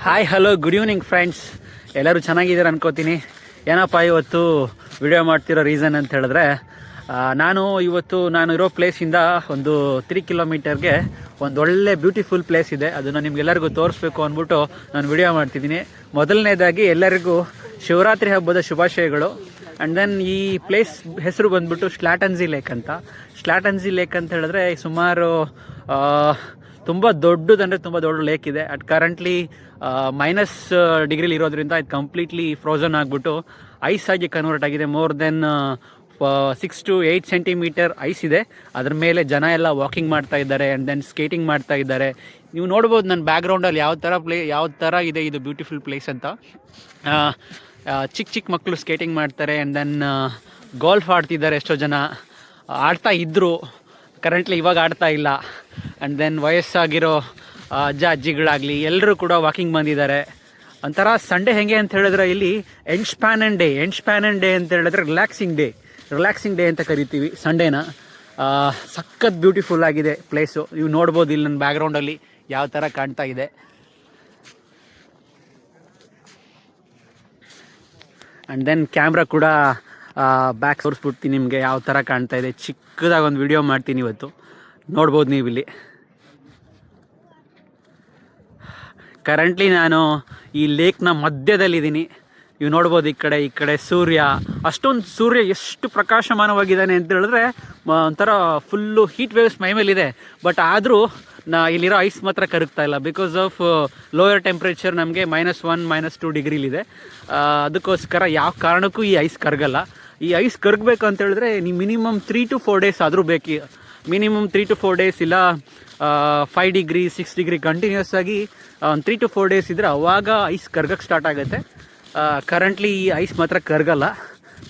Hi hello good evening friends, ಎಲ್ಲರೂ ಚೆನ್ನಾಗಿದ್ದೀರ ಅನ್ಕೋತೀನಿ. ಏನಪ್ಪ ಇವತ್ತು ವಿಡಿಯೋ ಮಾಡ್ತಿರೋ ರೀಸನ್ ಅಂತ ಹೇಳಿದ್ರೆ, ನಾನು ಇರೋ ಪ್ಲೇಸಿಂದ ಒಂದು 3 ಕಿಲೋಮೀಟರ್ಗೆ ಒಂದು ಒಳ್ಳೆ ಬ್ಯೂಟಿಫುಲ್ ಪ್ಲೇಸ್ ಇದೆ. ಅದನ್ನು ನಿಮ್ಗೆಲ್ಲರಿಗೂ ತೋರಿಸ್ಬೇಕು ಅಂದ್ಬಿಟ್ಟು ನಾನು ವಿಡಿಯೋ ಮಾಡ್ತಿದ್ದೀನಿ. ಮೊದಲನೇದಾಗಿ ಎಲ್ಲರಿಗೂ ಶಿವರಾತ್ರಿ ಹಬ್ಬದ ಶುಭಾಶಯಗಳು. ಆ್ಯಂಡ್ ದೆನ್ ಈ ಪ್ಲೇಸ್ ಹೆಸರು ಬಂದ್ಬಿಟ್ಟು ಸ್ಲ್ಯಾಟನ್ಸಿ ಲೇಕ್ ಅಂತ. ಸ್ಲ್ಯಾಟನ್ಸಿ ಲೇಕ್ ಅಂತ ಹೇಳಿದ್ರೆ ಸುಮಾರು ತುಂಬ ದೊಡ್ಡದಂದರೆ ತುಂಬ ದೊಡ್ಡ ಲೇಕ್ ಇದೆ. ಅಟ್ ಕರೆಂಟ್ಲಿ ಮೈನಸ್ ಡಿಗ್ರಿಲಿ ಇರೋದ್ರಿಂದ ಇದು ಕಂಪ್ಲೀಟ್ಲಿ ಫ್ರೋಝನ್ ಆಗಿಬಿಟ್ಟು ಐಸ್ ಆಗಿ ಕನ್ವರ್ಟ್ ಆಗಿದೆ. More than 6 to 8 centimetre ice ಇದೆ. ಅದ್ರ ಮೇಲೆ ಜನ ಎಲ್ಲ ವಾಕಿಂಗ್ ಮಾಡ್ತಾ ಇದ್ದಾರೆ ಆ್ಯಂಡ್ ದೆನ್ ಸ್ಕೇಟಿಂಗ್ ಮಾಡ್ತಾ ಇದ್ದಾರೆ. ನೀವು ನೋಡ್ಬೋದು ನನ್ನ ಬ್ಯಾಕ್ಗ್ರೌಂಡಲ್ಲಿ ಯಾವ ಥರ ಇದೆ ಇದು ಬ್ಯೂಟಿಫುಲ್ ಪ್ಲೇಸ್ ಅಂತ. ಚಿಕ್ಕ ಮಕ್ಕಳು ಸ್ಕೇಟಿಂಗ್ ಮಾಡ್ತಾರೆ ಆ್ಯಂಡ್ ದೆನ್ ಗಾಲ್ಫ್ ಆಡ್ತಿದ್ದಾರೆ. ಎಷ್ಟೋ ಜನ ಆಡ್ತಾ ಇದ್ದರು, ಕರೆಂಟ್ಲಿ ಇವಾಗ ಆಡ್ತಾ ಇಲ್ಲ. ಆ್ಯಂಡ್ ದೆನ್ ವಯಸ್ಸಾಗಿರೋ ಅಜ್ಜಿಗಳಾಗಲಿ ಎಲ್ಲರೂ ಕೂಡ ವಾಕಿಂಗ್ ಬಂದಿದ್ದಾರೆ. ಒಂಥರ ಸಂಡೇ ಹೆಂಗೆ ಅಂತ ಹೇಳಿದ್ರೆ ಇಲ್ಲಿ ಎಂಡ್ ಸ್ಪ್ಯಾನ್ ಡೇ ಅಂತ ಹೇಳಿದ್ರೆ ರಿಲ್ಯಾಕ್ಸಿಂಗ್ ಡೇ ಅಂತ ಕರಿತೀವಿ ಸಂಡೇನ. ಸಖತ್ ಬ್ಯೂಟಿಫುಲ್ ಆಗಿದೆ ಪ್ಲೇಸು. ನೀವು ನೋಡ್ಬೋದು ಇಲ್ಲಿ ನನ್ನ ಬ್ಯಾಕ್ಗ್ರೌಂಡಲ್ಲಿ ಯಾವ ಥರ ಕಾಣ್ತಾ ಇದೆ. ಆ್ಯಂಡ್ ದೆನ್ ಕ್ಯಾಮ್ರಾ ಕೂಡ ಬ್ಯಾಕ್ ತೋರಿಸ್ಬಿಡ್ತೀನಿ ನಿಮಗೆ ಯಾವ ಥರ ಕಾಣ್ತಾ ಇದೆ. ಚಿಕ್ಕದಾಗಿ ಒಂದು ವಿಡಿಯೋ ಮಾಡ್ತೀನಿ ಇವತ್ತು, ನೋಡ್ಬೋದು ನೀವು ಇಲ್ಲಿ. ಕರೆಂಟ್ಲಿ ನಾನು ಈ ಲೇಕ್ನ ಮಧ್ಯದಲ್ಲಿದ್ದೀನಿ. ನೀವು ನೋಡ್ಬೋದು ಈ ಕಡೆ ಸೂರ್ಯ ಎಷ್ಟು ಪ್ರಕಾಶಮಾನವಾಗಿದ್ದಾನೆ ಅಂತ ಹೇಳಿದ್ರೆ ಒಂಥರ ಫುಲ್ಲು ಹೀಟ್ ವೇವ್ಸ್ ಮೈ ಮೇಲಿದೆ. ಬಟ್ ಆದರೂ ಇಲ್ಲಿರೋ ಐಸ್ ಮಾತ್ರ ಕರಗ್ತಾ ಇಲ್ಲ. ಬಿಕಾಸ್ ಆಫ್ ಲೋಯರ್ ಟೆಂಪ್ರೇಚರ್ ನಮಗೆ -1, -2 ಡಿಗ್ರಿಲಿದೆ. ಅದಕ್ಕೋಸ್ಕರ ಯಾವ ಕಾರಣಕ್ಕೂ ಈ ಐಸ್ ಕರಗಲ್ಲ. ಈ ಐಸ್ ಕರಗಬೇಕು ಅಂತ ಹೇಳಿದ್ರೆ ನೀವು ಮಿನಿಮಮ್ 3 to 4 ಡೇಸ್ ಆದರೂ ಬೇಕು. ಮಿನಿಮಮ್ 3 to 4 ಡೇಸ್ ಇಲ್ಲ 5 ಡಿಗ್ರಿ 6 ಡಿಗ್ರಿ ಕಂಟಿನ್ಯೂಸ್ ಆಗಿ 3 to 4 ಡೇಸ್ ಇದ್ದರೆ ಅವಾಗ ಐಸ್ ಕರ್ಗಕ್ಕೆ ಸ್ಟಾರ್ಟ್ ಆಗುತ್ತೆ. ಕರೆಂಟ್ಲಿ ಈ ಐಸ್ ಮಾತ್ರ ಕರಗಲ್ಲ.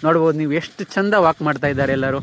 ನೋಡ್ಬೋದು ನೀವು ಎಷ್ಟು ಚಂದ ವಾಕ್ ಮಾಡ್ತಾ ಇದ್ದಾರೆ ಎಲ್ಲರೂ.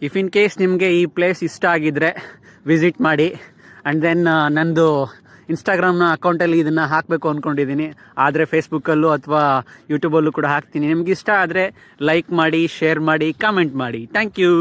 ಇಫ್ ಇನ್ ಕೇಸ್ ನಿಮಗೆ ಈ ಪ್ಲೇಸ್ ಇಷ್ಟ ಆಗಿದ್ದರೆ ವಿಸಿಟ್ ಮಾಡಿ. ಆ್ಯಂಡ್ ದೆನ್ ನಂದು ಇನ್ಸ್ಟಾಗ್ರಾಮ್ನ ಅಕೌಂಟಲ್ಲಿ ಇದನ್ನು ಹಾಕಬೇಕು ಅಂದ್ಕೊಂಡಿದ್ದೀನಿ. ಆದರೆ ಫೇಸ್ಬುಕ್ಕಲ್ಲೂ ಅಥವಾ ಯೂಟ್ಯೂಬಲ್ಲೂ ಕೂಡ ಹಾಕ್ತೀನಿ. ನಿಮ್ಗೆ ಇಷ್ಟ ಆದರೆ ಲೈಕ್ ಮಾಡಿ, ಶೇರ್ ಮಾಡಿ, ಕಾಮೆಂಟ್ ಮಾಡಿ. Thank you.